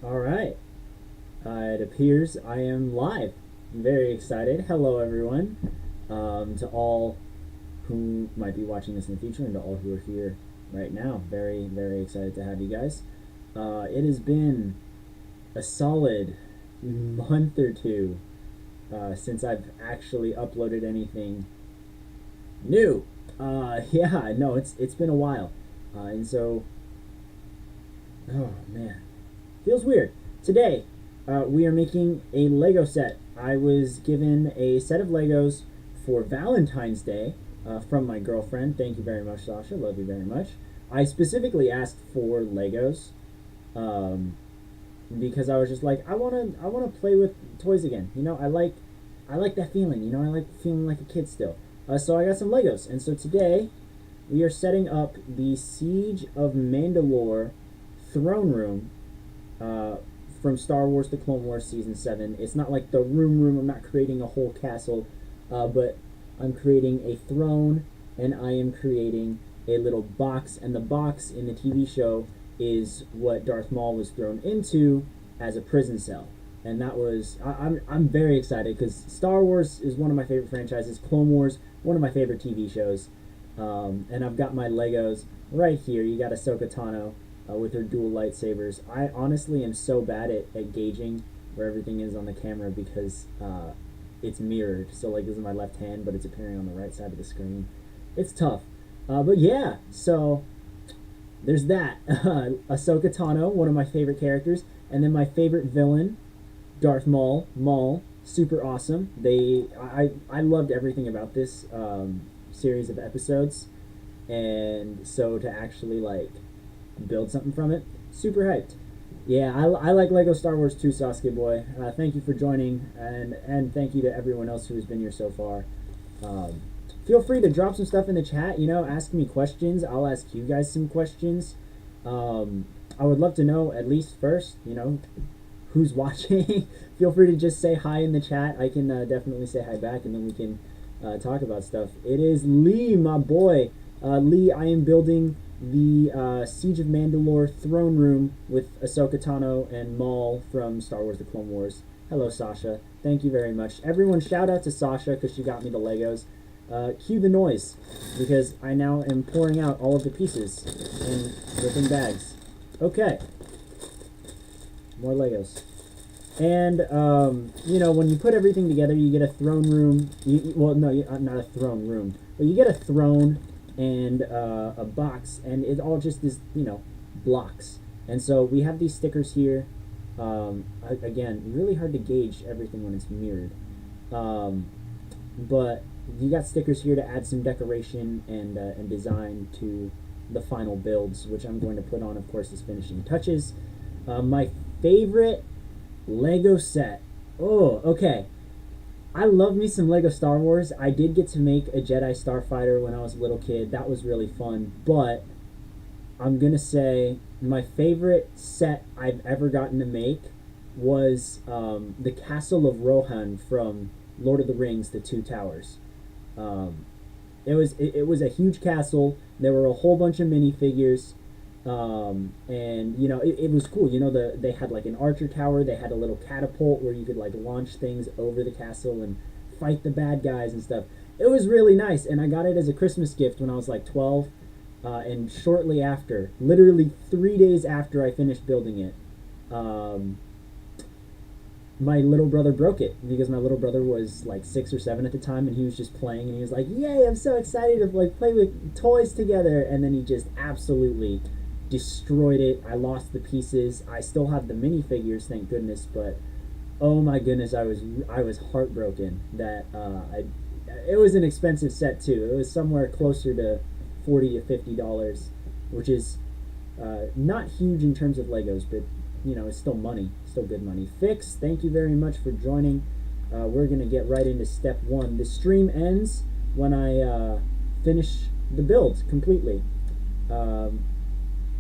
Alright, it appears I am live. I'm very excited. Hello, everyone. To all who might be watching this in the future and to all who are here right now. Very, very excited to have you guys. It has been a solid month or two since I've actually uploaded anything new. Yeah, no, it's been a while. And so, oh man, feels weird. Today, we are making a Lego set. I was given a set of Legos for Valentine's Day from my girlfriend. Thank you very much, Sasha. Love you very much. I specifically asked for Legos because I was just like, I wanna play with toys again. You know, I like that feeling. You know, I like feeling like a kid still. So I got some Legos, and so today we are setting up the Siege of Mandalore throne room from Star Wars: The Clone Wars Season 7. It's not like the room. I'm not creating a whole castle, but I'm creating a throne, and I am creating a little box, and the box in the TV show is what Darth Maul was thrown into as a prison cell. And that was, I'm very excited because Star Wars is one of my favorite franchises. Clone Wars, one of my favorite TV shows. And I've got my Legos right here. You got Ahsoka Tano with her dual lightsabers. I honestly am so bad at gauging where everything is on the camera because it's mirrored. So like this is my left hand, but it's appearing on the right side of the screen. It's tough. But yeah, so there's that. Ahsoka Tano, one of my favorite characters. And then my favorite villain, Darth Maul. Maul, super awesome. I loved everything about this series of episodes, and so to actually like build something from it, super hyped. Yeah, I like Lego Star Wars too, Sasuke boy. Thank you for joining, and thank you to everyone else who has been here so far. Feel free to drop some stuff in the chat. You know, ask me questions. I'll ask you guys some questions. I would love to know at least first, you know, who's watching. Feel free to just say hi in the chat. I can definitely say hi back, and then we can talk about stuff. It is Lee, my boy. Lee, I am building the Siege of Mandalore throne room with Ahsoka Tano and Maul from Star Wars: The Clone Wars. Hello, Sasha. Thank you very much. Everyone, shout out to Sasha because she got me the Legos. Cue the noise because I now am pouring out all of the pieces and ripping bags. Okay. More Legos. And, you know, when you put everything together, you get a throne room. Well, no, not a throne room. But you get a throne and a box, and it all just is, you know, blocks. And so we have these stickers here. Again, really hard to gauge everything when it's mirrored. But you got stickers here to add some decoration and design to the final builds, which I'm going to put on, of course, as finishing touches. My favorite Lego set. Oh, okay. I love me some Lego Star Wars. I did get to make a Jedi Starfighter when I was a little kid. That was really fun. But I'm going to say my favorite set I've ever gotten to make was the Castle of Rohan from Lord of the Rings, The Two Towers. It was a huge castle. There were a whole bunch of minifigures. And you know it was cool. You know they had like an archer tower. They had a little catapult where you could like launch things over the castle and fight the bad guys and stuff. It was really nice, and I got it as a Christmas gift when I was like 12. And shortly after, literally 3 days after I finished building it, my little brother broke it because my little brother was like 6 or 7 at the time, and he was just playing, and he was like, "Yay! I'm so excited to like play with toys together!" And then he just absolutely destroyed it. I lost the pieces. I still have the minifigures, thank goodness, but oh my goodness, I was heartbroken that it was an expensive set too. It was somewhere closer to $40 to $50, which is not huge in terms of Legos, but you know, it's still money, still good money. Fix, thank you very much for joining. We're gonna get right into step 1. The stream ends when I finish the build completely.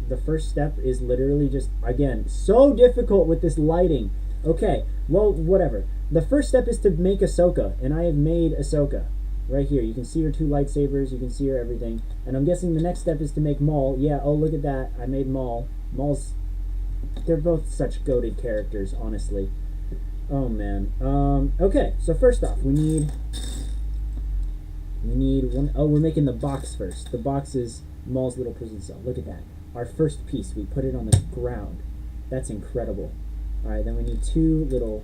The first step is literally just, again, so difficult with this lighting. Okay, well, whatever. The first step is to make Ahsoka, and I have made Ahsoka. Right here, you can see her 2 lightsabers, you can see her everything. And I'm guessing the next step is to make Maul. Yeah, oh, look at that, I made Maul. Maul's they're both such goated characters, honestly. Oh man. Okay, so first off, we need one. Oh, we're making the box first. The box is Maul's little prison cell. Look at that. Our first piece. We put it on the ground. That's incredible. All right, then we need two little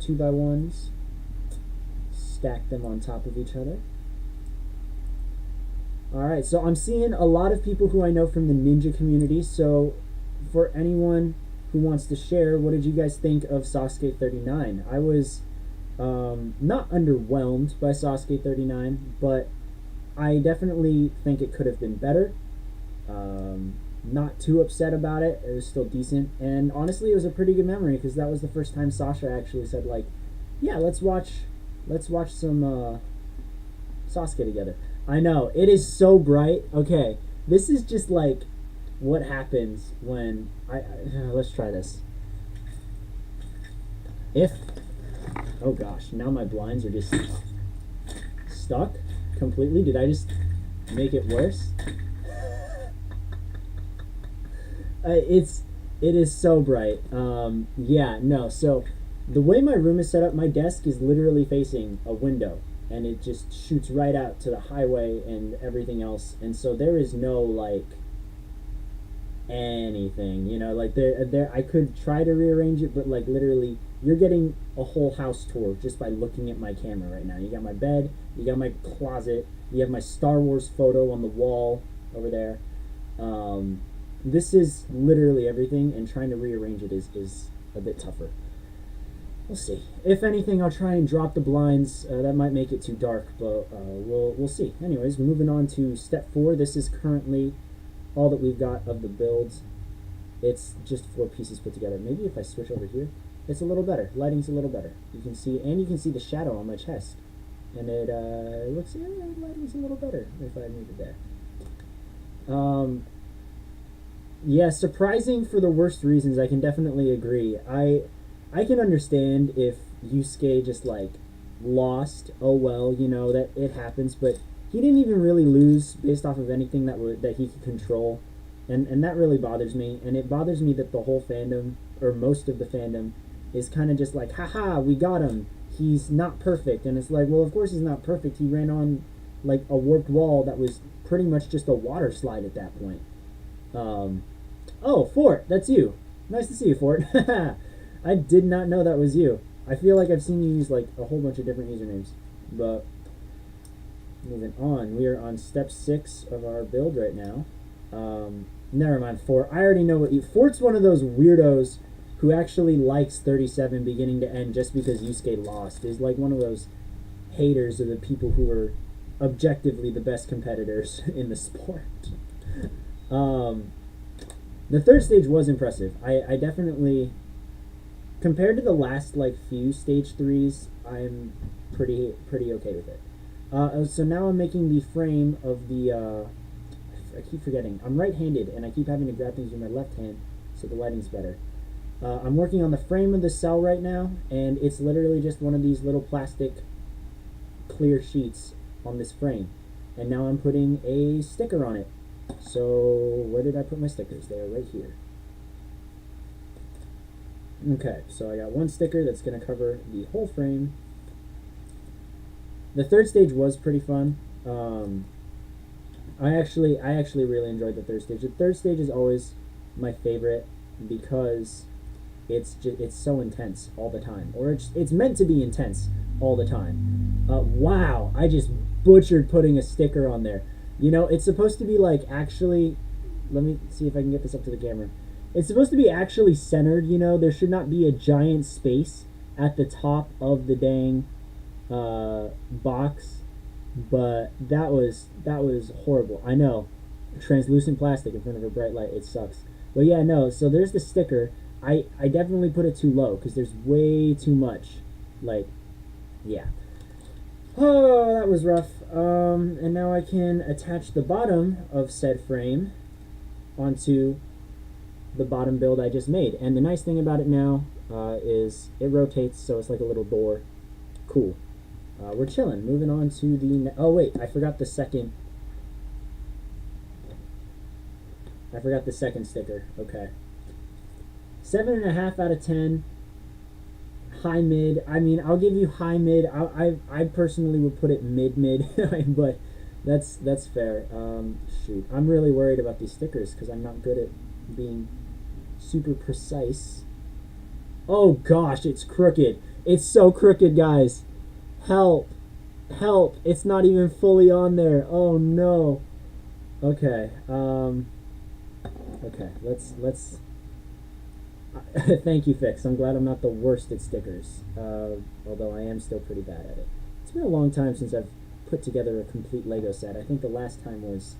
2x1s. Stack them on top of each other. Alright, so I'm seeing a lot of people who I know from the ninja community, so for anyone who wants to share, what did you guys think of Sasuke 39? I was not underwhelmed by Sasuke 39, but I definitely think it could have been better. Not too upset about it. It was still decent, and honestly it was a pretty good memory, because that was the first time Sasha actually said, like, yeah, let's watch some Sasuke together. I know, it is so bright. Okay, this is just like what happens when let's try this. Oh gosh, now my blinds are just stuck completely. Did I just make it worse? It is so bright. Yeah, no, so the way my room is set up, my desk is literally facing a window, and it just shoots right out to the highway and everything else, and so there is no, like, anything, you know, like, there I could try to rearrange it, but, like, literally, you're getting a whole house tour just by looking at my camera right now. You got my bed, you got my closet, you have my Star Wars photo on the wall over there. This is literally everything, and trying to rearrange it is a bit tougher. We'll see. If anything, I'll try and drop the blinds. That might make it too dark, but we'll see. Anyways, moving on to step 4. This is currently all that we've got of the builds. It's just 4 pieces put together. Maybe if I switch over here, it's a little better. Lighting's a little better. You can see the shadow on my chest, and it looks, yeah, lighting's a little better if I move it there. Yeah, surprising for the worst reasons. I can definitely agree. I can understand if Yusuke just, like, lost. Oh well, you know, that it happens, but he didn't even really lose based off of anything that he could control, and that really bothers me. And it bothers me that the whole fandom, or most of the fandom, is kind of just like, haha, we got him, he's not perfect. And it's like, well, of course he's not perfect. He ran on, like, a warped wall that was pretty much just a water slide at that point. Oh, Fort, that's you. Nice to see you, Fort. I did not know that was you. I feel like I've seen you use, like, a whole bunch of different usernames. But moving on, we are on step 6 of our build right now. Never mind, Fort. I already know what you... Fort's one of those weirdos who actually likes 37 beginning to end just because Yusuke lost. Is like one of those haters of the people who are objectively the best competitors in the sport. The third stage was impressive. I definitely... Compared to the last, like, few stage 3s, I'm pretty okay with it. So now I'm making the frame of the, I keep forgetting. I'm right-handed, and I keep having to grab things with my left hand, so the lighting's better. I'm working on the frame of the cell right now, and it's literally just one of these little plastic clear sheets on this frame. And now I'm putting a sticker on it. So, where did I put my stickers? They're right here. Okay, so I got one sticker that's going to cover the whole frame. The third stage was pretty fun. I actually really enjoyed the third stage. The third stage is always my favorite because it's so intense all the time, or it's meant to be intense all the time. Wow, I just butchered putting a sticker on there. You know, it's supposed to be like actually. Let me see if I can get this up to the camera. It's supposed to be actually centered, you know. There should not be a giant space at the top of the dang box, but that was horrible. I know, translucent plastic in front of a bright light, it sucks. But yeah, no, so there's the sticker. I definitely put it too low because there's way too much, like, yeah. Oh, that was rough. And now I can attach the bottom of said frame onto the bottom build I just made. And the nice thing about it now is it rotates, so it's like a little door. Cool. We're chilling. Moving on to the... Oh, wait. I forgot the second sticker. Okay. 7.5 out of 10. High mid. I mean, I'll give you high mid. I personally would put it mid, but that's fair. Shoot, I'm really worried about these stickers because I'm not good at being super precise. Oh gosh, it's crooked. It's so crooked, guys. Help, help! It's not even fully on there. Oh no. Okay. Okay. Let's. Thank you, Fix. I'm glad I'm not the worst at stickers, although I am still pretty bad at it. It's been a long time since I've put together a complete Lego set. I think the last time was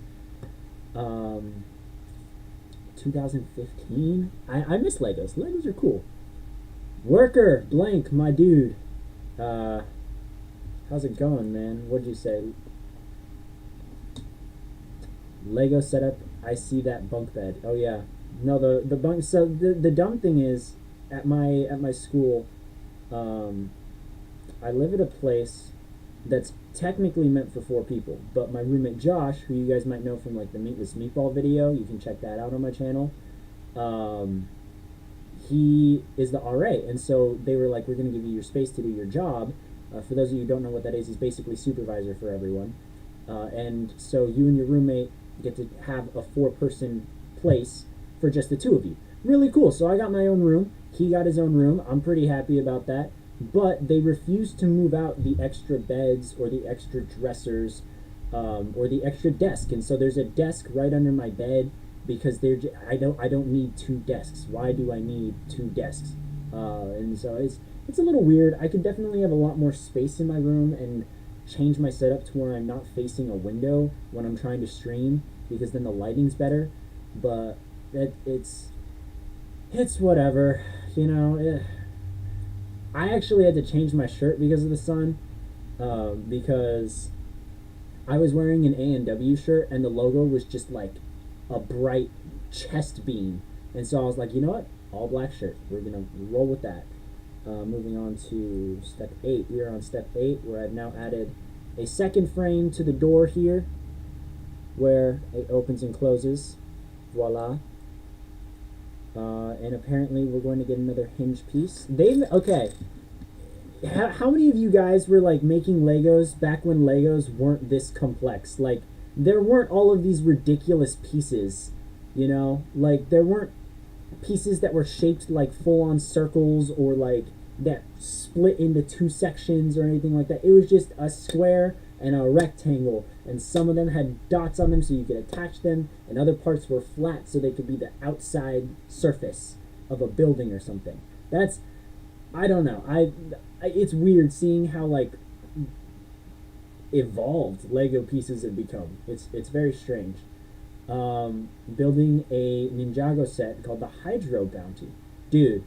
2015. I miss Legos. Legos are cool. Worker, blank, my dude. How's it going, man? What'd you say? Lego setup. I see that bunk bed. Oh yeah. No, the bunk. So the dumb thing is, at my school, I live at a place that's technically meant for 4 people. But my roommate Josh, who you guys might know from like the Meatless Meatball video, you can check that out on my channel. He is the RA, and so they were like, "We're going to give you your space to do your job." For those of you who don't know what that is, he's basically supervisor for everyone. And so you and your roommate get to have a 4-person place for just the 2 of you. Really cool. So I got my own room. He got his own room. I'm pretty happy about that. But they refused to move out the extra beds or the extra dressers or the extra desk. And so there's a desk right under my bed because I don't need 2 desks. Why do I need 2 desks? And so it's a little weird. I could definitely have a lot more space in my room and change my setup to where I'm not facing a window when I'm trying to stream, because then the lighting's better. But it's whatever, you know. I actually had to change my shirt because of the sun, because I was wearing an A&W shirt and the logo was just like a bright chest beam, and so I was like, you know what, all black shirt, we're gonna roll with that. Moving on to step 8. We are on step 8, where I've now added a second frame to the door here, where it opens and closes. Voila. And apparently we're going to get another hinge piece. Okay. How many of you guys were like making Legos back when Legos weren't this complex? Like, there weren't all of these ridiculous pieces, you know? Like, there weren't pieces that were shaped like full-on circles or like that split into 2 sections or anything like that. It was just a square and a rectangle, and some of them had dots on them so you could attach them, and other parts were flat so they could be the outside surface of a building or something. That's, I don't know. It's weird seeing how like evolved Lego pieces have become. It's very strange. Building a Ninjago set called the Hydro Bounty. Dude,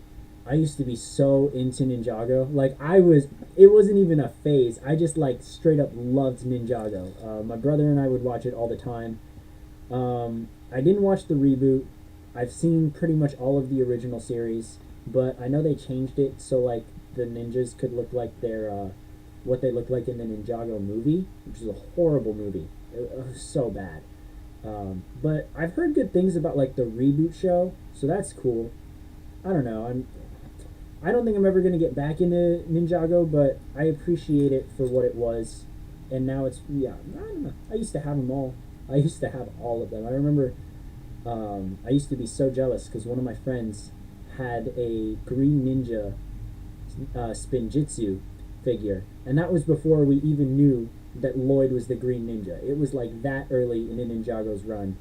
I used to be so into Ninjago. Like, it wasn't even a phase. I just like straight up loved Ninjago. My brother and I would watch it all the time. I didn't watch the reboot. I've seen pretty much all of the original series, but I know they changed it so like the ninjas could look like their what they looked like in the Ninjago movie, which is a horrible movie. It was so bad. But I've heard good things about like the reboot show, so that's cool. I don't know. I don't think I'm ever gonna get back into Ninjago, but I appreciate it for what it was. And now it's, yeah, I don't know. I used to have them all. I used to have all of them. I remember I used to be so jealous because one of my friends had a Green Ninja Spinjitzu figure, and that was before we even knew that Lloyd was the Green Ninja. It was like that early in Ninjago's run,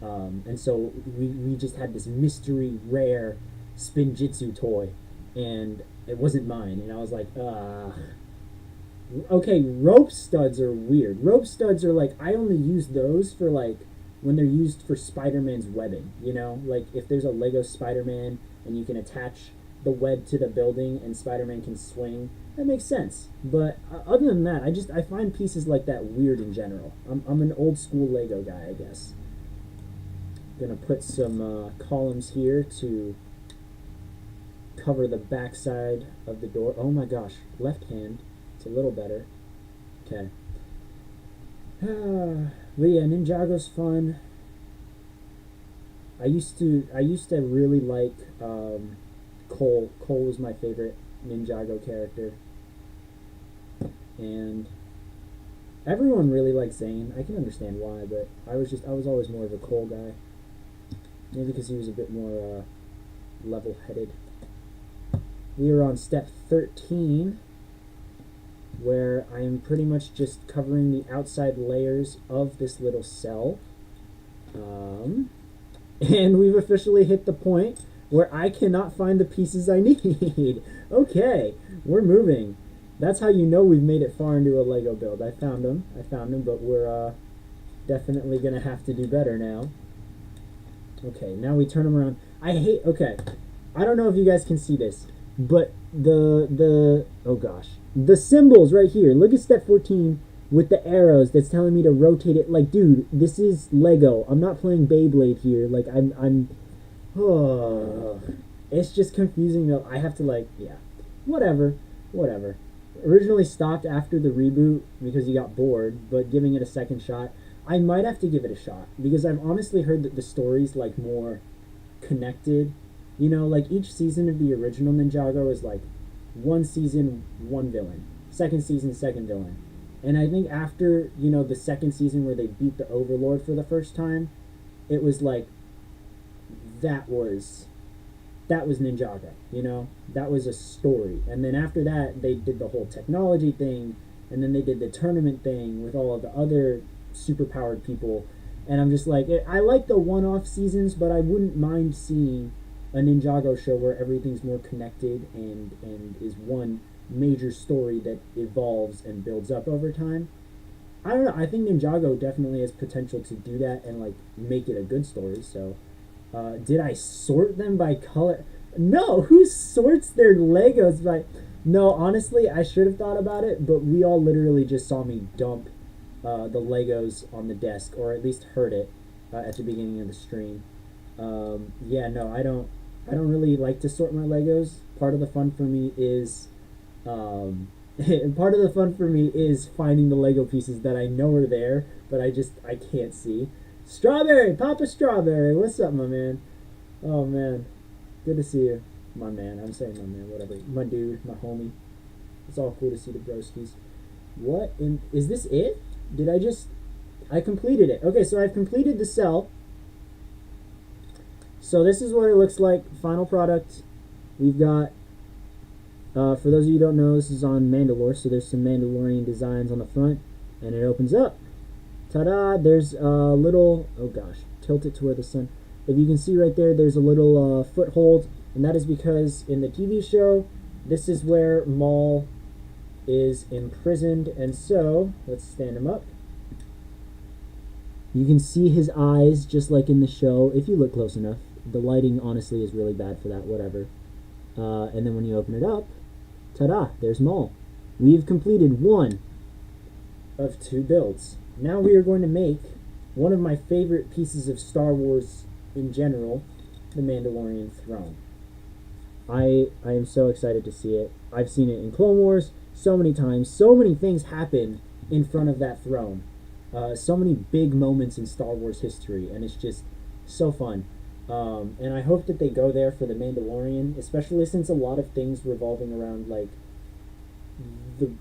and so we just had this mystery rare Spinjitzu toy, and it wasn't mine, and I was like, okay, rope studs are weird. Rope studs are like, I only use those for like when they're used for Spider-Man's webbing, you know, like if there's a Lego Spider-Man and you can attach the web to the building and Spider-Man can swing, that makes sense. But other than that, I find pieces like that weird in general. I'm an old school Lego guy, I guess. Gonna put some columns here to cover the backside of the door. Oh my gosh, left hand. It's a little better. Okay. But yeah, Ninjago's fun. I used to really like Cole. Cole was my favorite Ninjago character, and everyone really likes Zane. I can understand why, but I was always more of a Cole guy. Maybe because he was a bit more level-headed. We are on step 13, where I am pretty much just covering the outside layers of this little cell. And we've officially hit the point where I cannot find the pieces I need. Okay, we're moving. That's how you know we've made it far into a Lego build. I found them, but we're definitely going to have to do better now. Okay, now we turn them around. Okay, I don't know if you guys can see this, but oh gosh, the symbols right here. Look at step 14 with the arrows that's telling me to rotate it. Like, dude, this is Lego. I'm not playing Beyblade here. Like, it's just confusing though. I have to, like, yeah, whatever. Originally stopped after the reboot because you got bored, but giving it a second shot. I might have to give it a shot because I've honestly heard that the story's like more connected. You know, like each season of the original Ninjago is like one season, one villain. Second season, second villain. And I think after, you know, the second season where they beat the Overlord for the first time, it was like that was Ninjago, you know? That was a story. And then after that, they did the whole technology thing, and then they did the tournament thing with all of the other superpowered people. And I'm just like, I like the one-off seasons, but I wouldn't mind seeing a Ninjago show where everything's more connected and is one major story that evolves and builds up over time. I don't know. I think Ninjago definitely has potential to do that and like make it a good story. So, did I sort them by color? No. Who sorts their Legos by? No, honestly, I should have thought about it, but we all literally just saw me dump the Legos on the desk, or at least heard it at the beginning of the stream. Yeah, no, I don't really like to sort my Legos. Part of the fun for me is finding the Lego pieces that I know are there, but I can't see. Strawberry, Papa Strawberry, what's up, my man? Oh man, good to see you, my man. I'm saying my man, whatever, my dude, my homie. It's all cool to see the broskies. What is this? It? I completed it. Okay, so I've completed the cell. So this is what it looks like, final product. We've got, for those of you who don't know, this is on Mandalore, so there's some Mandalorian designs on the front, and it opens up. Ta-da! There's a little, oh gosh, tilt it to where the sun, if you can see right there, there's a little foothold, and that is because in the TV show, this is where Maul is imprisoned, and so, let's stand him up. You can see his eyes just like in the show, if you look close enough. The lighting, honestly, is really bad for that, whatever. And then when you open it up, ta-da, there's Maul. We've completed one of 2 builds. Now we are going to make one of my favorite pieces of Star Wars in general, the Mandalorian Throne. I am so excited to see it. I've seen it in Clone Wars so many times. So many things happen in front of that throne. So many big moments in Star Wars history, and it's just so fun. And I hope that they go there for the Mandalorian, especially since a lot of things revolving around like the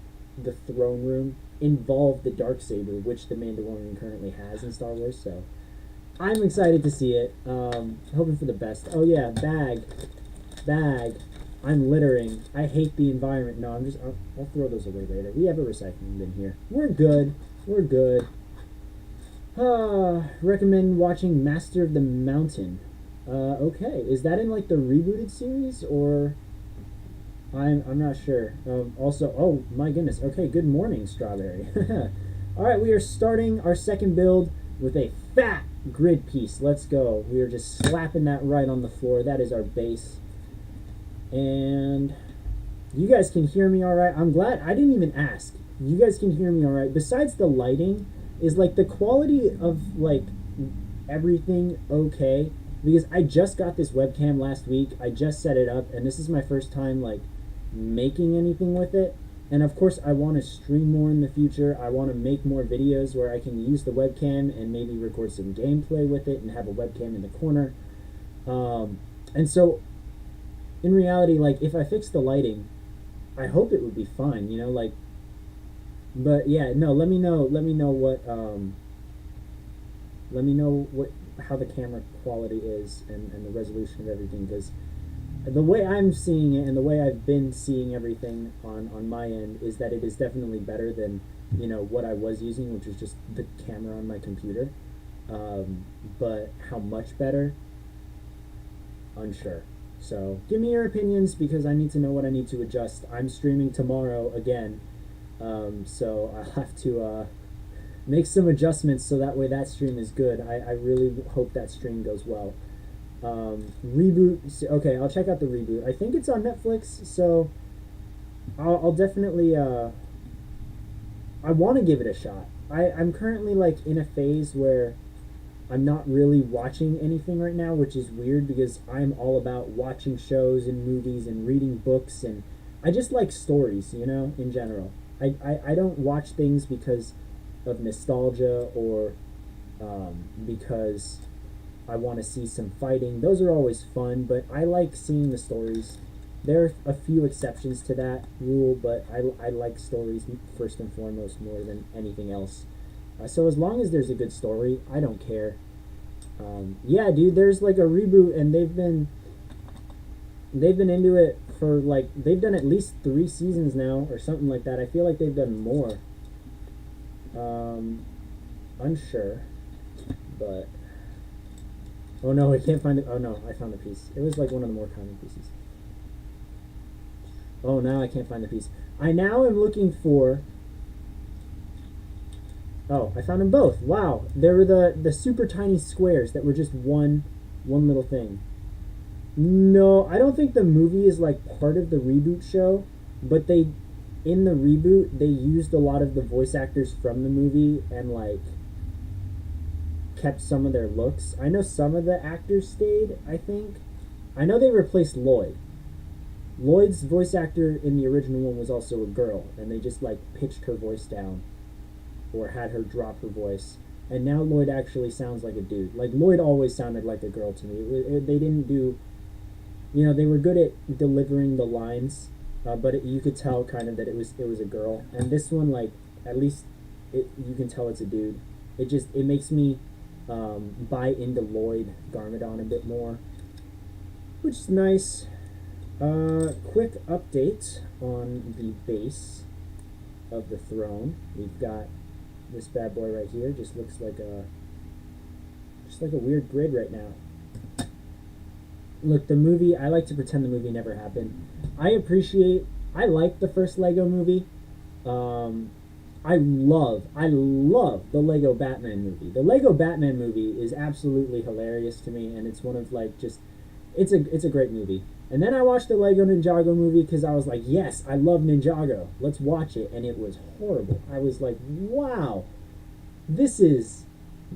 throne room involve the Darksaber, which the Mandalorian currently has in Star Wars. So I'm excited to see it. Hoping for the best. Oh yeah, bag. I'm littering. I hate the environment. No, I'll throw those away later. We have a recycling bin here. We're good. Recommend watching Master of the Mountain. Okay, is that in like the rebooted series, or I'm not sure. Also, oh my goodness. Okay, good morning, Strawberry. All right, we are starting our second build with a fat grid piece. Let's go. We are just slapping that right on the floor. That is our base. And you guys can hear me all right. I'm glad I didn't even ask. You guys can hear me all right. Besides the lighting, is like the quality of like everything okay? Because I just got this webcam last week. I just set it up, and this is my first time like making anything with it. And of course, I want to stream more in the future. I want to make more videos where I can use the webcam and maybe record some gameplay with it and have a webcam in the corner. And so in reality, like, if I fix the lighting, I hope it would be fine, you know, like, but yeah, no, let me know what how the camera quality is, and the resolution of everything, because the way I'm seeing it and the way I've been seeing everything on my end is that it is definitely better than, you know, what I was using, which was just the camera on my computer. But how much better? Unsure. So give me your opinions, because I need to know what I need to adjust. I'm streaming tomorrow again, so I'll have to make some adjustments so that way that stream is good. I really hope that stream goes well. Reboot. Okay, I'll check out the reboot. I think it's on Netflix, so I'll definitely. I want to give it a shot. I'm currently like in a phase where I'm not really watching anything right now, which is weird because I'm all about watching shows and movies and reading books, and I just like stories, you know, in general. I don't watch things because of nostalgia or because I want to see some fighting. Those are always fun, but I like seeing the stories. There are a few exceptions to that rule, but I like stories first and foremost more than anything else. So as long as there's a good story, I don't care. Yeah, dude, there's like a reboot, and they've been into it for like, they've done at least 3 seasons now or something like that. I feel like they've done more. Unsure, but oh no, I can't find it. Oh no, I found the piece. It was like one of the more common pieces. Oh, now I can't find the piece. I now am looking for. Oh, I found them both. Wow, they were the super tiny squares that were just one little thing. No, I don't think the movie is like part of the reboot show, but in the reboot they used a lot of the voice actors from the movie and like kept some of their looks. I know some of the actors stayed, I think. I know they replaced Lloyd. Lloyd's voice actor in the original one was also a girl, and they just like pitched her voice down or had her drop her voice. And now Lloyd actually sounds like a dude. Like, Lloyd always sounded like a girl to me. They didn't do, you know, they were good at delivering the lines, but you could tell kind of that it was a girl. And this one, like, at least you can tell it's a dude. It makes me buy into Lloyd Garmadon a bit more, which is nice. Quick update on the base of the throne. We've got this bad boy right here. Just looks like a weird grid right now. Look, the movie, I like to pretend the movie never happened. I like the first Lego movie. I love the Lego Batman movie. The Lego Batman movie is absolutely hilarious to me, and it's one of like just, it's a great movie. And then I watched the Lego Ninjago movie because I was like, yes, I love Ninjago. Let's watch it. And it was horrible. I was like, wow,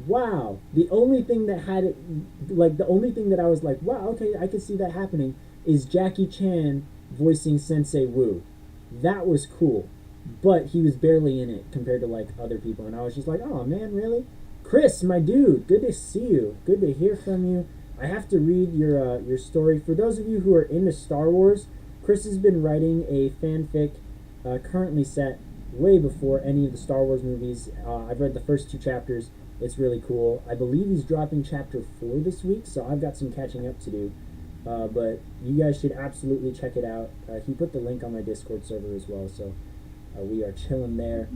wow. The only thing that had it, like, the only thing that I was like, wow, okay, I could see that happening, is Jackie Chan voicing Sensei Wu. That was cool. But he was barely in it compared to, like, other people. And I was just like, oh, man, really? Chris, my dude, good to see you. Good to hear from you. I have to read your story. For those of you who are into Star Wars, Chris has been writing a fanfic currently set way before any of the Star Wars movies. I've read the first 2 chapters. It's really cool. I believe he's dropping chapter 4 this week, so I've got some catching up to do. But you guys should absolutely check it out. He put the link on my Discord server as well, so we are chilling there.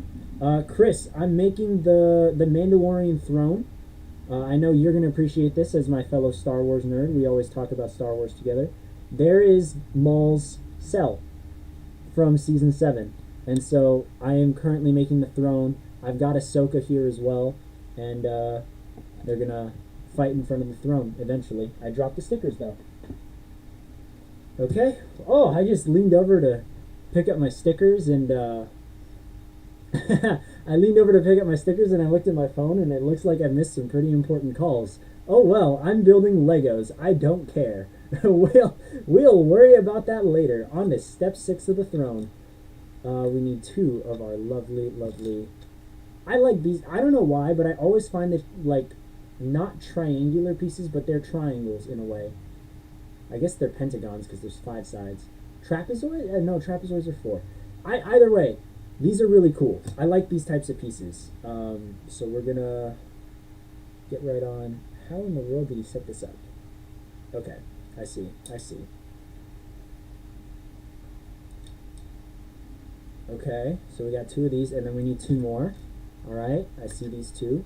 Chris, I'm making the Mandalorian Throne. I know you're going to appreciate this as my fellow Star Wars nerd. We always talk about Star Wars together. There is Maul's cell from Season 7. And so I am currently making the throne. I've got Ahsoka here as well. And they're going to fight in front of the throne eventually. I dropped the stickers, though. Okay. Oh, I just leaned over to pick up my stickers, and I leaned over to pick up my stickers, and I looked at my phone, and it looks like I missed some pretty important calls. Oh well, I'm building Legos. I don't care. We'll worry about that later. On to step 6 of the throne. We need 2 of our lovely. I like these. I don't know why, but I always find that, like, not triangular pieces, but they're triangles in a way. I guess they're pentagons because there's 5 sides. Trapezoid? No, trapezoids are 4. Either way, these are really cool. I like these types of pieces. So we're gonna get right on. How in the world did he set this up? Okay, I see. Okay, so we got 2 of these, and then we need 2 more. Alright, I see these 2.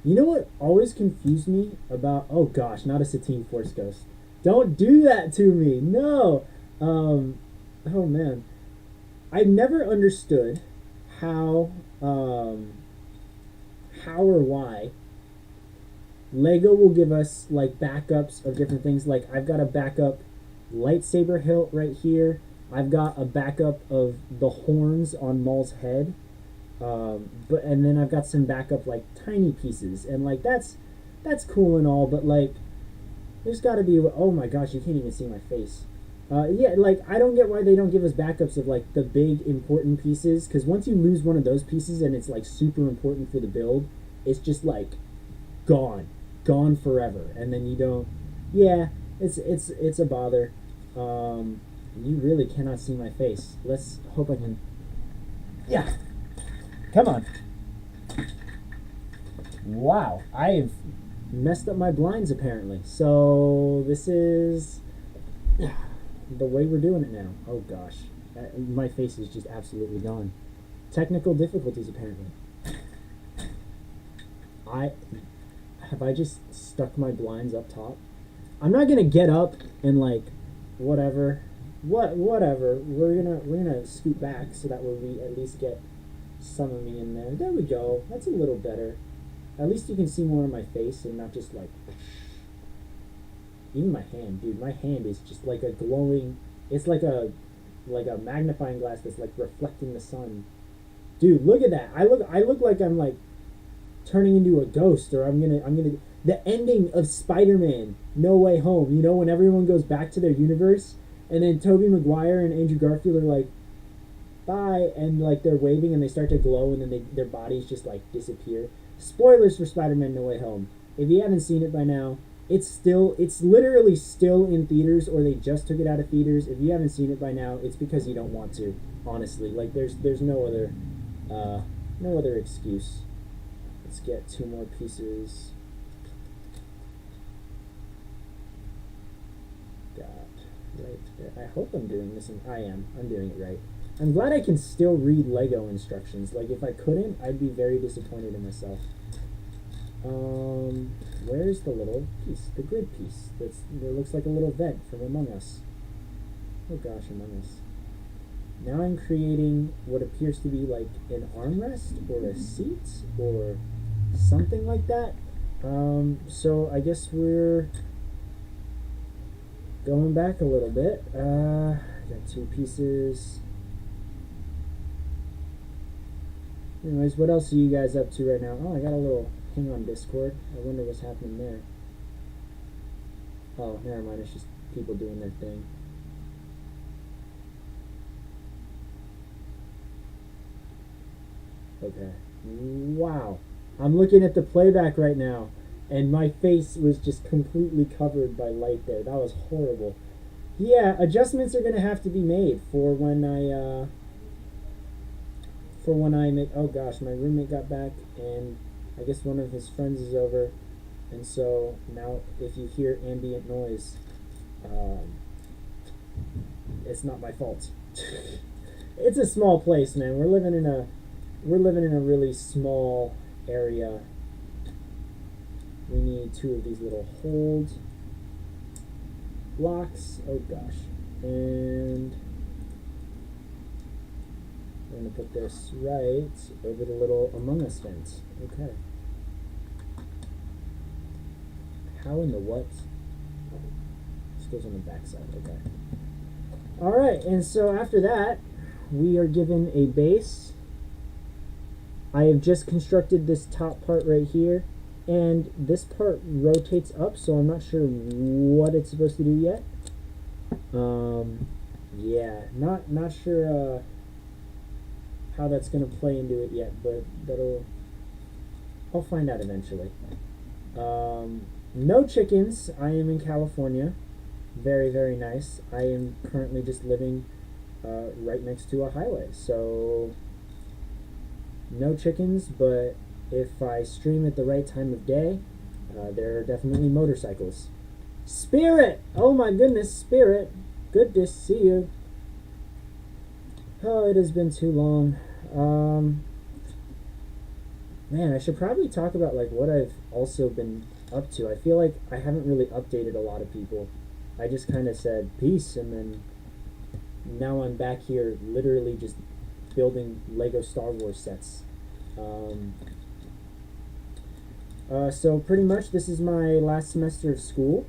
You know what always confused me about... Oh gosh, not a Satine Force Ghost. Don't do that to me! No! Oh man. I never understood how or why LEGO will give us like backups of different things. Like I've got a backup lightsaber hilt right here. I've got a backup of the horns on Maul's head. And then I've got some backup like tiny pieces, and like that's cool and all, but like there's got to be... Oh my gosh, you can't even see my face. Yeah, like I don't get why they don't give us backups of like the big important pieces, because once you lose one of those pieces and it's like super important for the build, it's just like gone forever, and then you don't... Yeah, it's a bother. You really cannot see my face. Let's hope I can... Yeah. Come on. Wow, I've messed up my blinds apparently. So this is the way we're doing it now. Oh gosh, my face is just absolutely gone. Technical difficulties apparently. I just stuck my blinds up top. I'm not gonna get up and like whatever. Whatever. We're gonna scoot back so that way we at least get some of me in there. There we go. That's a little better. At least you can see more of my face and not just like... Even my hand, dude. My hand is just like a glowing... It's like a magnifying glass that's like reflecting the sun. Dude, look at that. I look like I'm like turning into a ghost, or I'm gonna... The ending of Spider-Man No Way Home. You know, when everyone goes back to their universe, and then Tobey Maguire and Andrew Garfield are like, bye, and like they're waving and they start to glow, and then their bodies just like disappear. Spoilers for Spider-Man No Way Home. If you haven't seen it by now, it's literally still in theaters, or they just took it out of theaters. If you haven't seen it by now, it's because you don't want to. Honestly, like there's no other excuse. Let's get 2 more pieces. Got right there. I hope I'm doing this, and I am. I'm doing it right. I'm glad I can still read LEGO instructions. Like, if I couldn't, I'd be very disappointed in myself. Where's the little piece? The grid piece. That looks like a little vent from Among Us. Oh gosh, Among Us. Now I'm creating what appears to be like an armrest or a seat or something like that. So I guess we're going back a little bit. Got 2 pieces. Anyways, what else are you guys up to right now? Oh, I got a little ping on Discord. I wonder what's happening there. Oh, never mind. It's just people doing their thing. Okay. Wow. I'm looking at the playback right now, and my face was just completely covered by light there. That was horrible. Yeah, adjustments are going to have to be made for when I make... Oh gosh, my roommate got back, and I guess one of his friends is over, and so now if you hear ambient noise, it's not my fault. It's a small place, man. We're living in a really small area. We need 2 of these little hold blocks. Oh gosh, and I'm going to put this right over the little Among Us vent. Okay. How in the what? This goes on the back side. Okay. Alright, and so after that, we are given a base. I have just constructed this top part right here, and this part rotates up, so I'm not sure what it's supposed to do yet. Yeah, not sure how that's going to play into it yet, but I'll find out eventually. No chickens. I am in California. Very, very nice. I am currently just living right next to a highway, so no chickens, but if I stream at the right time of day, there are definitely motorcycles. Spirit! Oh my goodness, Spirit! Good to see you. Oh, it has been too long. Man, I should probably talk about like what I've also been up to. I feel like I haven't really updated a lot of people. I just kind of said peace, and then now I'm back here literally just building Lego Star Wars sets. So pretty much this is my last semester of school,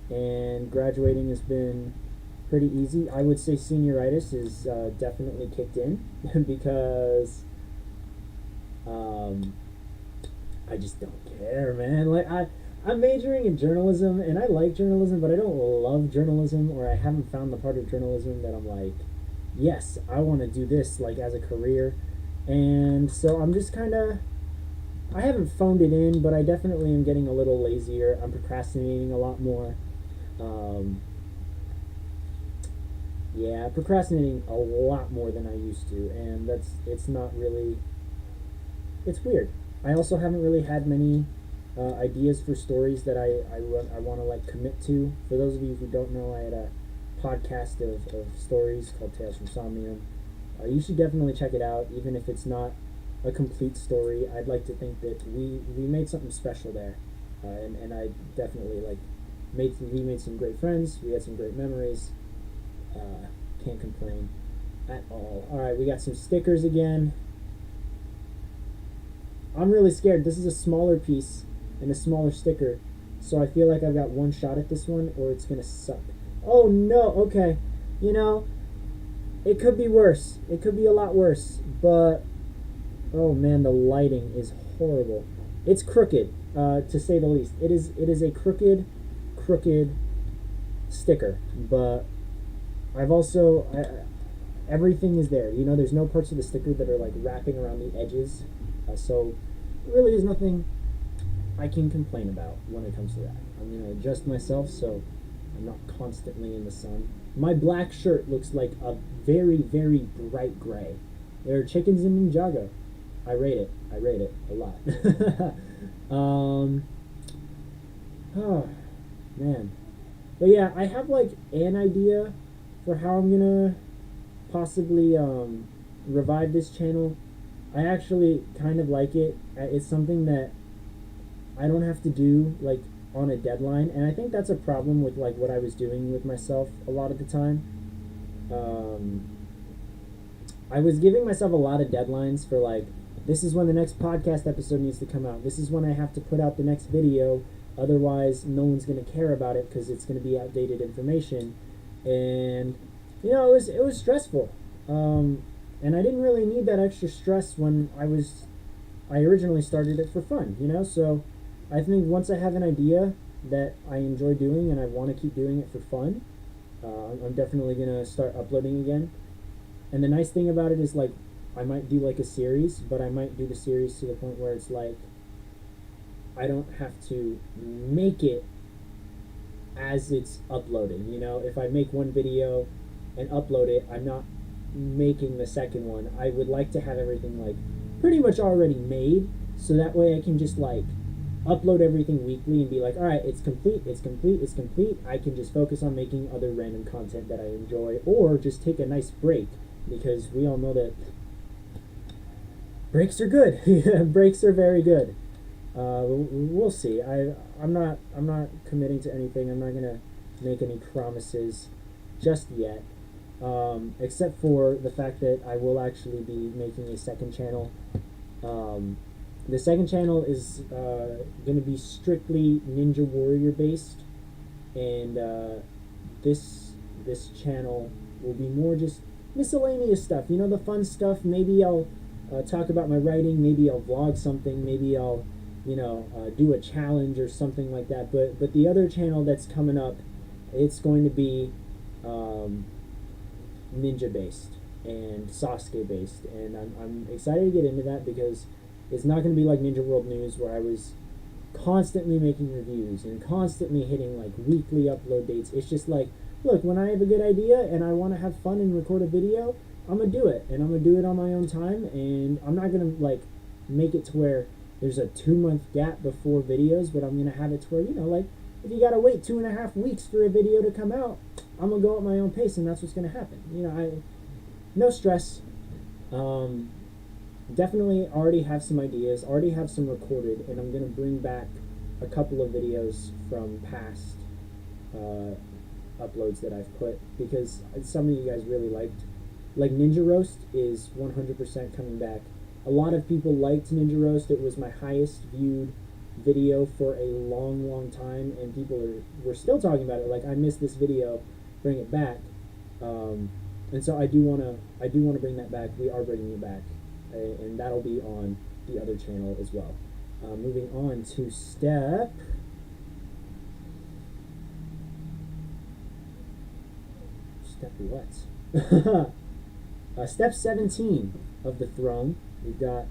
and graduating has been pretty easy. I would say senioritis is definitely kicked in because I just don't care, man. Like I'm majoring in journalism, and I like journalism, but I don't love journalism, or I haven't found the part of journalism that I'm like, yes, I want to do this like as a career. And so I'm just kind of, I haven't phoned it in, but I definitely am getting a little lazier. I'm procrastinating a lot more. Yeah, procrastinating a lot more than I used to, and it's not really, it's weird. I also haven't really had many ideas for stories that I want to like commit to. For those of you who don't know, I had a podcast of stories called Tales from Somnium. You should definitely check it out, even if it's not a complete story. I'd like to think that we made something special there, and I definitely like we made some great friends. We had some great memories. Can't complain at all. All right, we got some stickers again. I'm really scared. This is a smaller piece and a smaller sticker, so I feel like I've got one shot at this one, or it's gonna suck. Oh no. Okay, you know, it could be worse. It could be a lot worse, but oh man, the lighting is horrible. It's crooked, to say the least. It is a crooked sticker, but I've also everything is there. You know, there's no parts of the sticker that are like wrapping around the edges, so really there's nothing I can complain about when it comes to that. I'm gonna adjust myself so I'm not constantly in the sun. My black shirt looks like a very, very bright gray. There are chickens in Ninjago. I rate it a lot. Oh man, but yeah, I have like an idea for how I'm gonna possibly revive this channel. I actually kind of like it. It's something that I don't have to do like on a deadline, and I think that's a problem with like what I was doing with myself a lot of the time. I was giving myself a lot of deadlines for like, this is when the next podcast episode needs to come out. This is when I have to put out the next video. Otherwise, no one's going to care about it because it's going to be outdated information. And you know, it was stressful. And I didn't really need that extra stress when I originally started it for fun, you know? So I think once I have an idea that I enjoy doing and I want to keep doing it for fun, I'm definitely going to start uploading again. And the nice thing about it is like, I might do like a series, but I might do the series to the point where it's like, I don't have to make it as it's uploading, you know? If I make one video and upload it, I'm not making the second one. I would like to have everything like pretty much already made, so that way I can just like upload everything weekly and be like, all right, it's complete. I can just focus on making other random content that I enjoy, or just take a nice break, because we all know that breaks are good. Breaks are very good. We'll see. I'm not committing to anything. I'm not gonna make any promises just yet. Except for the fact that I will actually be making a second channel. The second channel is going to be strictly Ninja Warrior based, and this channel will be more just miscellaneous stuff. You know, the fun stuff. Maybe I'll talk about my writing. Maybe I'll vlog something. Maybe I'll do a challenge or something like that. But the other channel that's coming up, it's going to be Ninja based and Sasuke based, and I'm excited to get into that, because it's not going to be like Ninja World News, where I was constantly making reviews and constantly hitting like weekly upload dates. It's just like, look, when I have a good idea and I want to have fun and record a video, I'm gonna do it, and I'm gonna do it on my own time, and I'm not gonna like make it to where there's a 2-month gap before videos, but I'm gonna have it to where, you know, like if you gotta wait 2.5 weeks for a video to come out, I'm gonna go at my own pace, and that's what's gonna happen. You know, no stress. Definitely already have some ideas, already have some recorded, and I'm gonna bring back a couple of videos from past uploads that I've put, because some of you guys really liked. Like Ninja Roast is 100% coming back. A lot of people liked Ninja Roast. It was my highest viewed video for a long time, and people were still talking about it. Like, I missed this video, bring it back. And so I do wanna bring that back. We are bringing it back, and that'll be on the other channel as well. Moving on to step what? Step 17 of the throne. We've got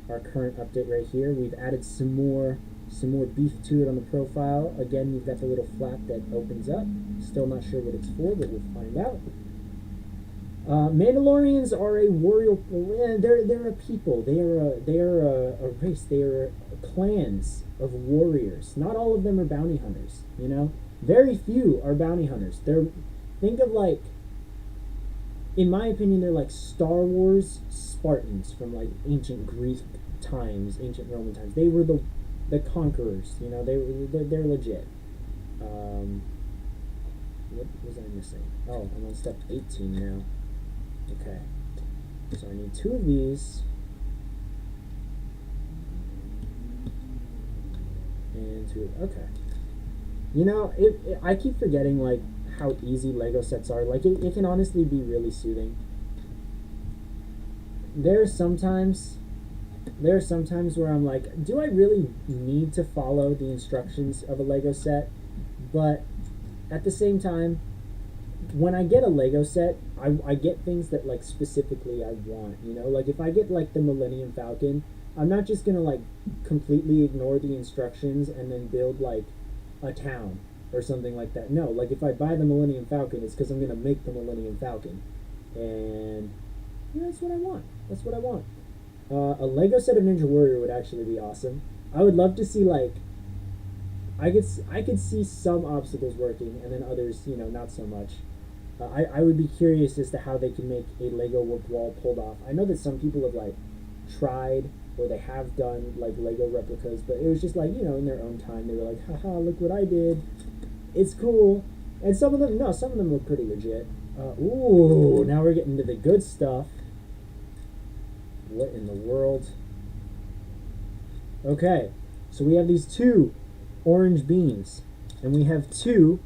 our current update right here. We've added some more beef to it on the profile. Again, we've got the little flap that opens up. Still not sure what it's for, but we'll find out. Mandalorians are a warrior. They're a people. They are a race. They are clans of warriors. Not all of them are bounty hunters. You know, very few are bounty hunters. Think of, like, in my opinion, they're like Star Wars Spartans from like ancient Greek times, ancient Roman times. They were the conquerors. You know, they're legit. What was I missing? Oh, I'm on step 18 now. Okay, so I need 2 of these and 2. Okay. You know, I keep forgetting like how easy Lego sets are. Like, it can honestly be really soothing. There are sometimes where I'm like, do I really need to follow the instructions of a Lego set? But at the same time, when I get a Lego set, I get things that like specifically I want, you know? Like, if I get like the Millennium Falcon, I'm not just gonna like completely ignore the instructions and then build like a town or something like that. No, like, if I buy the Millennium Falcon, it's because I'm gonna make the Millennium Falcon, and you know, that's what I want. That's what I want. A Lego set of Ninja Warrior would actually be awesome. I would love to see, like, I could see some obstacles working, and then others, you know, not so much. I would be curious as to how they can make a Lego warp wall pulled off. I know that some people have like tried, or they have done like Lego replicas, but it was just like, you know, in their own time, they were like, haha, look what I did. It's cool. And some of them look pretty legit. Ooh, now we're getting to the good stuff. What in the world? Okay, so we have these 2 orange beams, and we have 2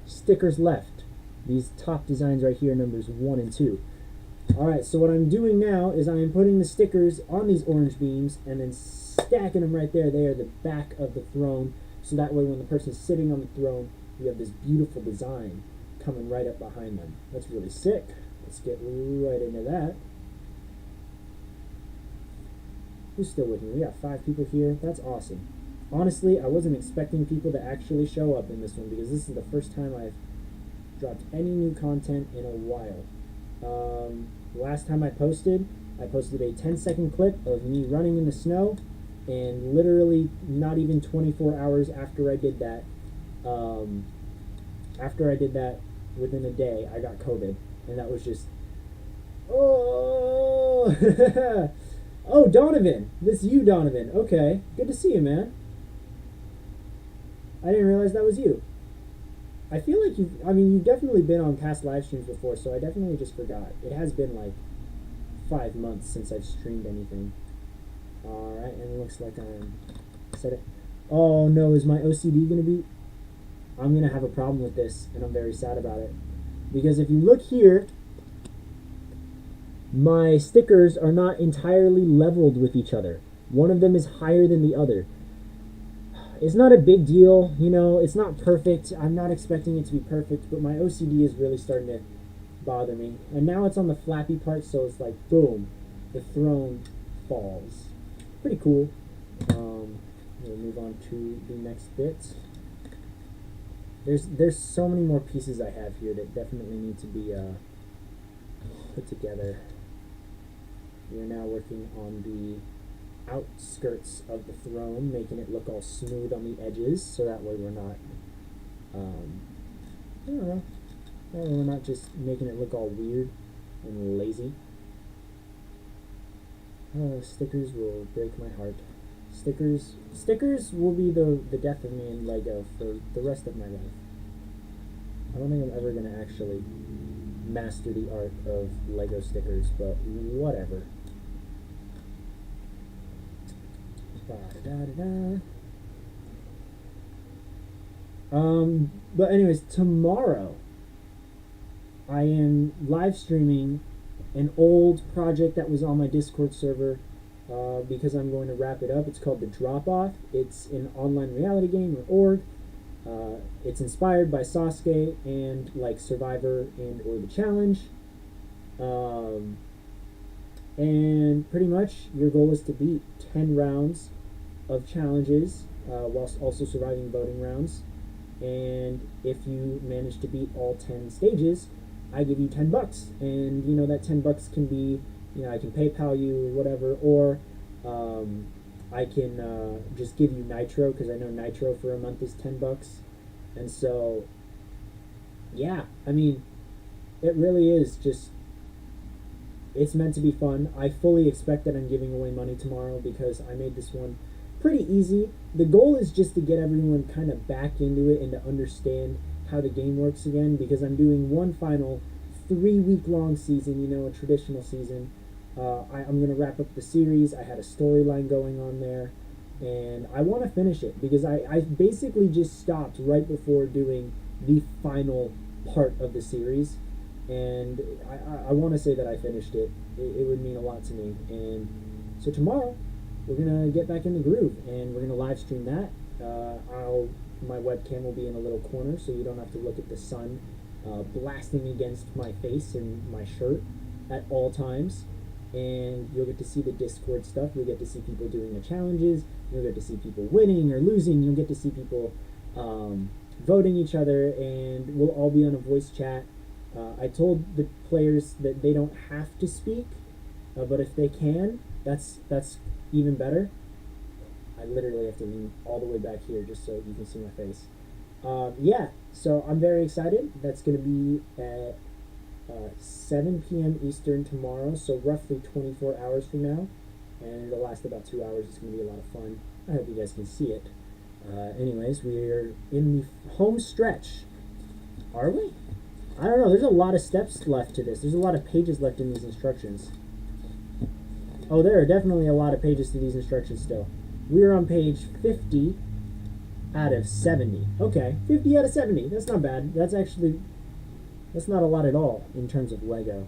stickers left. These top designs right here, numbers 1 and 2. Alright, so what I'm doing now is I am putting the stickers on these orange beams and then stacking them right there. They are the back of the throne, so that way when the person's sitting on the throne, you have this beautiful design coming right up behind them. That's really sick. Let's get right into that. Who's still with me? We got 5 people here. That's awesome. Honestly, I wasn't expecting people to actually show up in this one, because this is the first time I've dropped any new content in a while. Last time I posted a 10-second clip of me running in the snow, and literally not even 24 hours after I did that, within a day, I got COVID, and that was just, oh, oh, Donovan, this is you, Donovan. Okay, good to see you, man. I didn't realize that was you. I feel like you've definitely been on past live streams before, so I definitely just forgot. It has been like 5 months since I've streamed anything. Alright, and it looks like I'm set it. Oh no, is my OCD gonna be? I'm gonna have a problem with this, and I'm very sad about it. Because if you look here, my stickers are not entirely leveled with each other. One of them is higher than the other. It's not a big deal, you know, it's not perfect. I'm not expecting it to be perfect, but my OCD is really starting to bother me. And now it's on the flappy part, so it's like, boom, the throne falls. Pretty cool. we'll move on to the next bit. There's so many more pieces I have here that definitely need to be put together. We are now working on the outskirts of the throne, making it look all smooth on the edges, so that way we're not, I don't know, that way we're not just making it look all weird and lazy. Stickers will break my heart. Stickers will be the death of me in LEGO for the rest of my life. I don't think I'm ever going to actually master the art of LEGO stickers, but whatever. But anyways, tomorrow I am live streaming an old project that was on my Discord server because I'm going to wrap it up. It's called The Drop Off. It's an online reality game or org. It's inspired by Sasuke and like Survivor and or The Challenge. And pretty much your goal is to beat 10 rounds of challenges whilst also surviving voting rounds. And if you manage to beat all 10 stages, I give you $10, and you know that $10 can be, you know, I can PayPal you or whatever, or I can just give you Nitro, because I know Nitro for a month is $10, and so yeah, I mean, it really is just, it's meant to be fun. I fully expect that I'm giving away money tomorrow because I made this one pretty easy. The goal is just to get everyone kind of back into it and to understand how the game works again, because I'm doing one final 3-week-long season, you know, a traditional season. I'm going to wrap up the series. I had a storyline going on there, and I want to finish it because I basically just stopped right before doing the final part of the series, and I want to say that I finished it. It would mean a lot to me, and so tomorrow we're going to get back in the groove, and we're going to live stream that. My webcam will be in a little corner, so you don't have to look at the sun blasting against my face and my shirt at all times. And you'll get to see the Discord stuff. You'll get to see people doing the challenges. You'll get to see people winning or losing. You'll get to see people voting each other, and we'll all be on a voice chat. I told the players that they don't have to speak, but if they can, that's even better. I literally have to lean all the way back here just so you can see my face. Yeah, so I'm very excited. That's going to be at 7 p.m. Eastern tomorrow, so roughly 24 hours from now. And it'll last about 2 hours. It's going to be a lot of fun. I hope you guys can see it. Anyways, we're in the home stretch. Are we? I don't know. There's a lot of steps left to this. There's a lot of pages left in these instructions. Oh, there are definitely a lot of pages to these instructions still. We're on page 50 out of 70. Okay, 50 out of 70. That's not bad. That's not a lot at all in terms of LEGO.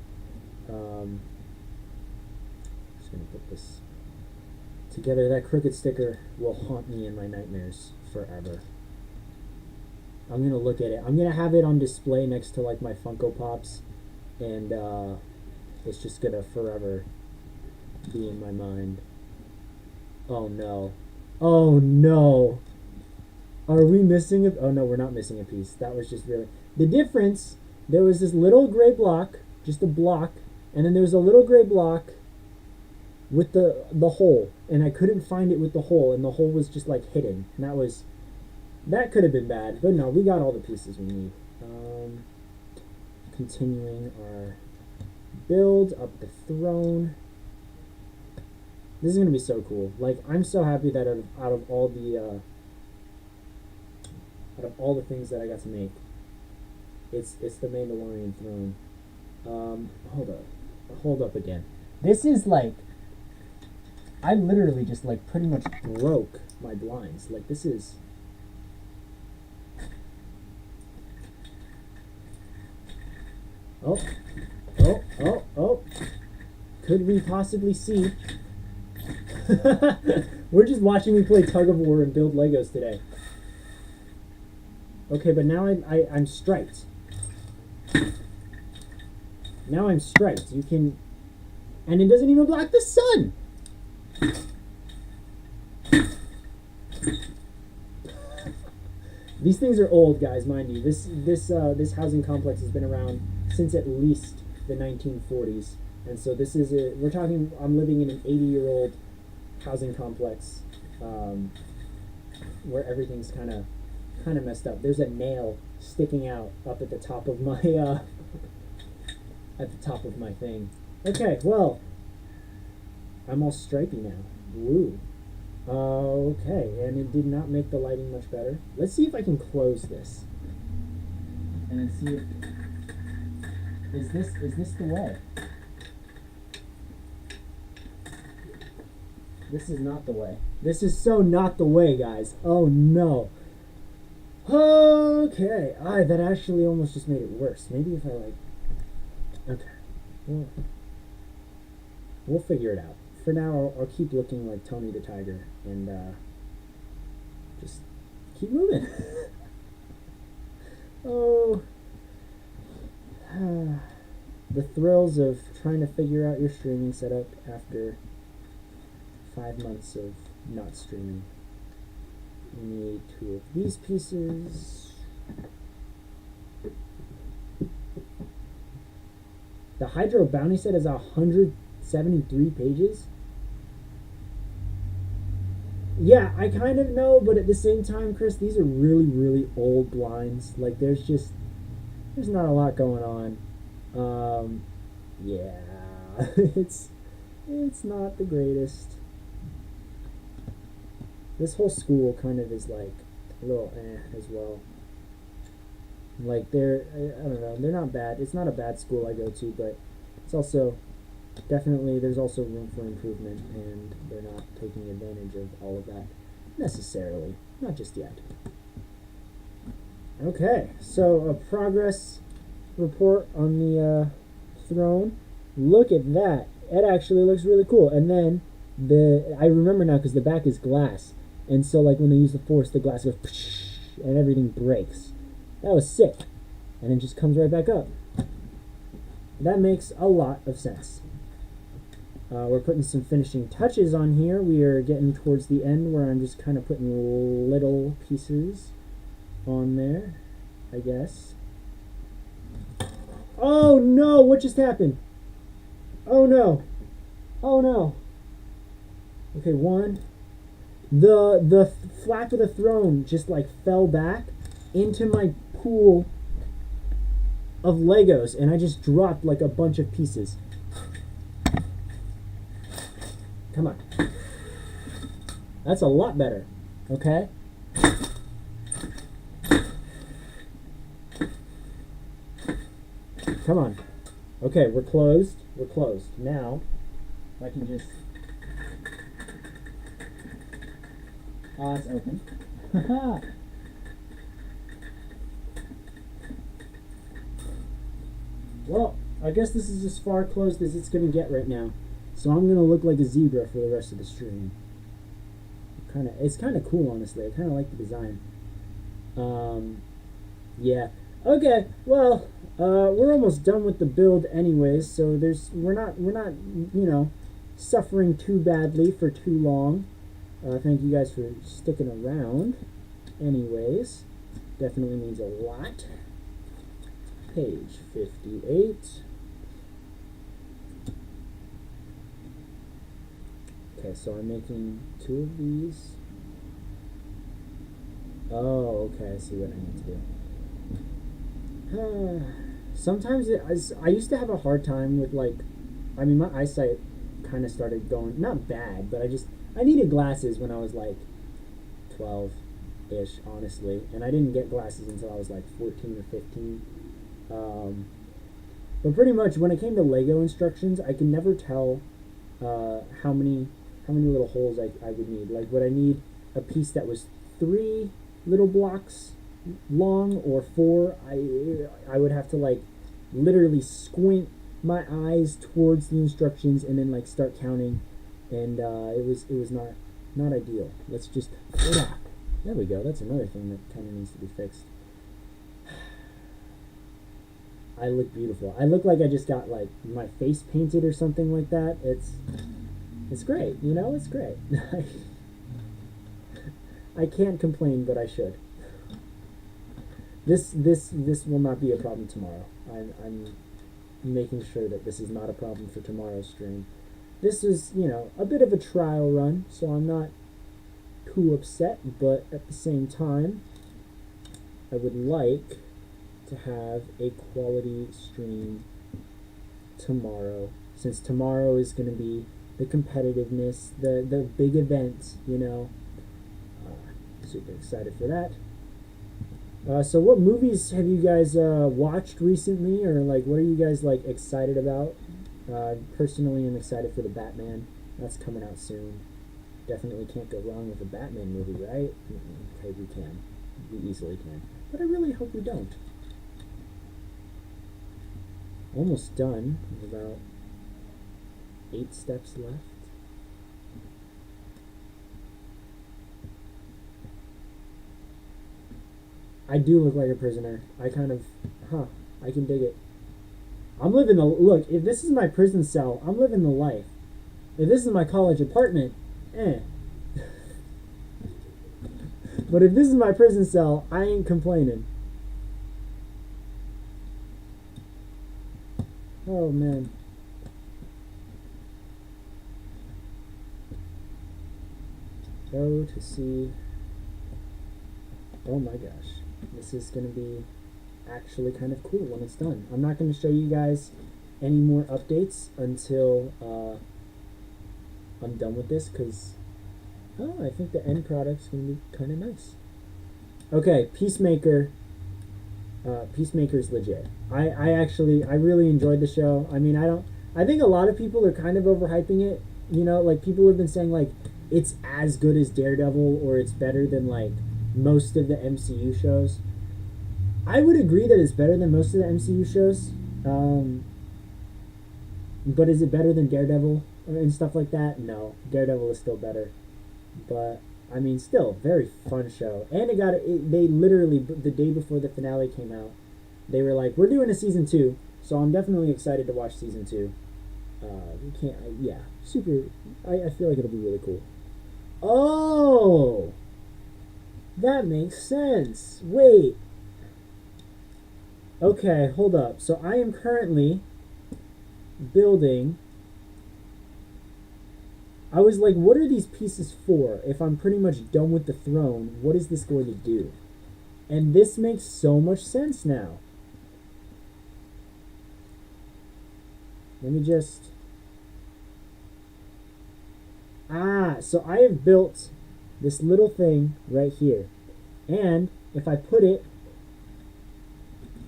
Just going to put this together. That crooked sticker will haunt me in my nightmares forever. I'm going to look at it. I'm going to have it on display next to like my Funko Pops, and it's just going to forever be in my mind. Oh no. Oh no. Are we missing a... Oh no, we're not missing a piece. That was just really... The difference, there was this little gray block, just a block, and then there was a little gray block with the hole, and I couldn't find it with the hole, and the hole was just like hidden. And that could have been bad, but no, we got all the pieces we need. Continuing our build up the throne. This is going to be so cool. Like, I'm so happy that out of all the things that I got to make, it's the Mandalorian Throne. Hold up again. This is like, I literally just like pretty much broke my blinds. Like, this is... Oh. Could we possibly see... We're just watching me play tug of war and build Legos today. Okay, but now I'm striped. Now I'm striped. You can... And it doesn't even block the sun! These things are old, guys, mind you. This housing complex has been around since at least the 1940s, and so this is we're talking. I'm living in an 80-year-old housing complex, where everything's kind of messed up. There's a nail sticking out up at the top of my thing. Okay, well, I'm all stripey now. Woo. Okay, and it did not make the lighting much better. Let's see if I can close this. And then see if is this the way? This is not the way. This is so not the way, guys. Oh no. Okay. That actually almost just made it worse. Maybe if I okay. We'll figure it out. For now, I'll keep looking like Tony the Tiger and just keep moving. Oh, the thrills of trying to figure out your streaming setup after 5 months of not streaming. We need 2 of these pieces. The Hydro Bounty set is 173 pages. Yeah, I kind of know, but at the same time, Chris, these are really, really old blinds. Like, there's not a lot going on. Yeah, it's not the greatest. This whole school kind of is like a little as well. Like I don't know, they're not bad. It's not a bad school I go to, but it's also definitely, there's also room for improvement, and they're not taking advantage of all of that necessarily. Not just yet. Okay, so a progress report on the throne. Look at that. It actually looks really cool. And then I remember now because the back is glass, and so like when they use the force, the glass goes and everything breaks. That was sick. And it just comes right back up. That makes a lot of sense. We're putting some finishing touches on here. We are getting towards the end where I'm just kind of putting little pieces on there, I guess. Oh no, what just happened? Oh no. Oh no. Okay, one. The flap of the throne just like fell back into my pool of Legos, and I just dropped like a bunch of pieces. Come on. That's a lot better. Okay? Come on. Okay, we're closed. We're closed. Now, if I can just... Oh, it's open. Well, I guess this is as far closed as it's going to get right now. So I'm going to look like a zebra for the rest of the stream. It's kind of cool, honestly. I kind of like the design. Yeah. Okay, well, we're almost done with the build anyways, so we're not, you know, suffering too badly for too long. Thank you guys for sticking around. Anyways, definitely means a lot. Page 58. Okay, so I'm making 2 of these. Oh, okay, I see what I need to do. Sometimes I used to have a hard time with, like, I mean, my eyesight kind of started going, not bad, but I needed glasses when I was like 12-ish, honestly, and I didn't get glasses until I was like 14 or 15. But pretty much when it came to Lego instructions, I could never tell how many little holes I would need. Like, would I need a piece that was 3 little blocks long or 4? I would have to like literally squint my eyes towards the instructions and then like start counting, and it was not ideal. Let's just there we go. That's another thing that kind of needs to be fixed. I look beautiful. I look like I just got like my face painted or something like that. It's great, you know, it's great. I can't complain, but I should. This will not be a problem tomorrow. I'm making sure that this is not a problem for tomorrow's stream. This is, you know, a bit of a trial run, so I'm not too upset, but at the same time, I would like to have a quality stream tomorrow, since tomorrow is going to be the competitiveness, the big event, you know. Super excited for that. So what movies have you guys watched recently, or like what are you guys like excited about? Personally, I'm excited for the Batman. That's coming out soon. Definitely can't go wrong with a Batman movie, right? Okay, we can. We easily can. But I really hope we don't. Almost done. There's about 8 steps left. I do look like a prisoner. I kind of, I can dig it. I'm living the, look, if this is my prison cell, I'm living the life. If this is my college apartment, But if this is my prison cell, I ain't complaining. Oh, man. Go to see. Oh my gosh. This is going to be actually kind of cool when it's done. I'm not going to show you guys any more updates until I'm done with this, because I think the end product's going to be kind of nice. Okay, Peacemaker. Peacemaker's legit. I really enjoyed the show. I mean, I think a lot of people are kind of overhyping it. You know, like people have been saying like it's as good as Daredevil, or it's better than like most of the MCU shows. I would agree that it's better than most of the MCU shows. But is it better than Daredevil and stuff like that? No, Daredevil is still better. But I mean, still very fun show. And they literally, the day before the finale came out, they were like, "We're doing a season 2," so I'm definitely excited to watch season 2. Super. I feel like it'll be really cool. Oh, that makes sense. Wait. Okay, hold up. So I am currently building. I was like, what are these pieces for? If I'm pretty much done with the throne, what is this going to do? And this makes so much sense now. Let me just... so I have built this little thing right here. And if I put it...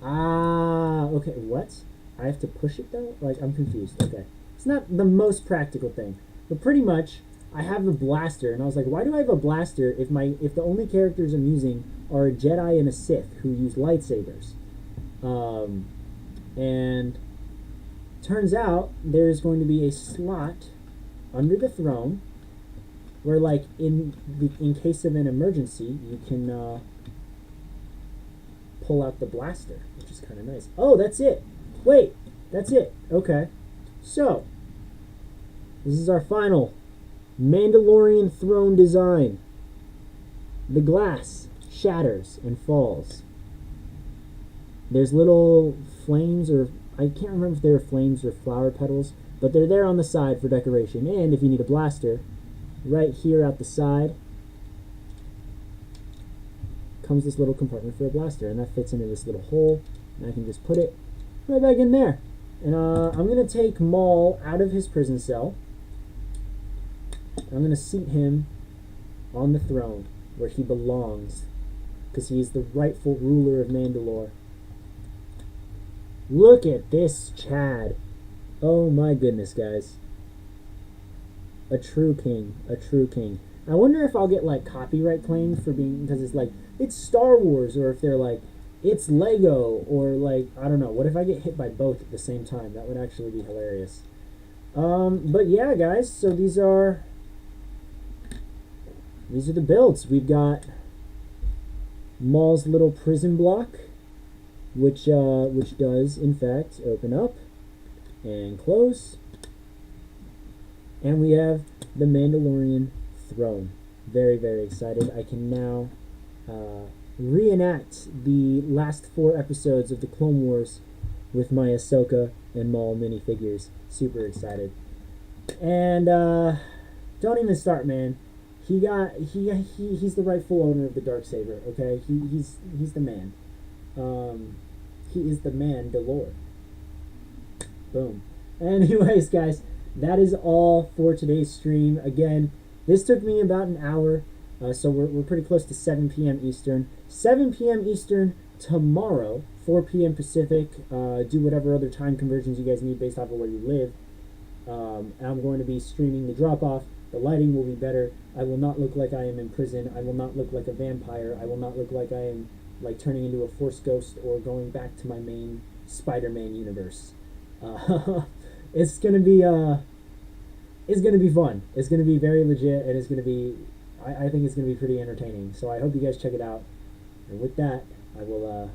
okay, what? I have to push it though? Like, I'm confused. Okay. It's not the most practical thing. But pretty much, I have the blaster, and I was like, why do I have a blaster if the only characters I'm using are a Jedi and a Sith who use lightsabers? And turns out there's going to be a slot under the throne where, like, in case of an emergency, you can pull out the blaster, which is kind of nice. Oh, that's it. Wait, that's it. Okay, so. This is our final Mandalorian Throne design. The glass shatters and falls. There's little flames, or I can't remember if they're flames or flower petals, but they're there on the side for decoration. And if you need a blaster, right here out the side comes this little compartment for a blaster, and that fits into this little hole, and I can just put it right back in there. And I'm going to take Maul out of his prison cell. I'm going to seat him on the throne where he belongs, because he is the rightful ruler of Mandalore. Look at this Chad. Oh my goodness, guys. A true king. A true king. I wonder if I'll get like copyright claims for being, because it's like, it's Star Wars, or if they're like, it's Lego, or like, I don't know. What if I get hit by both at the same time? That would actually be hilarious. But yeah, guys, so these are the builds. We've got Maul's little prison block, which does in fact open up and close, and we have the Mandalorian Throne. Very, very excited. I can now reenact the last 4 episodes of the Clone Wars with my Ahsoka and Maul minifigures. Super excited. And don't even start, man. He's the rightful owner of the Darksaber. Okay, he's the man. He is the Mandalorian. Boom. Anyways, guys, that is all for today's stream. Again, this took me about an hour, so we're pretty close to 7 p.m. Eastern. 7 p.m. Eastern tomorrow, 4 p.m. Pacific. Do whatever other time conversions you guys need based off of where you live. I'm going to be streaming the drop-off. The lighting will be better. I will not look like I am in prison. I will not look like a vampire. I will not look like I am like turning into a Force ghost or going back to my main Spider-Man universe. It's gonna be fun. It's gonna be very legit, and it's gonna be I think it's gonna be pretty entertaining. So I hope you guys check it out. And with that, I will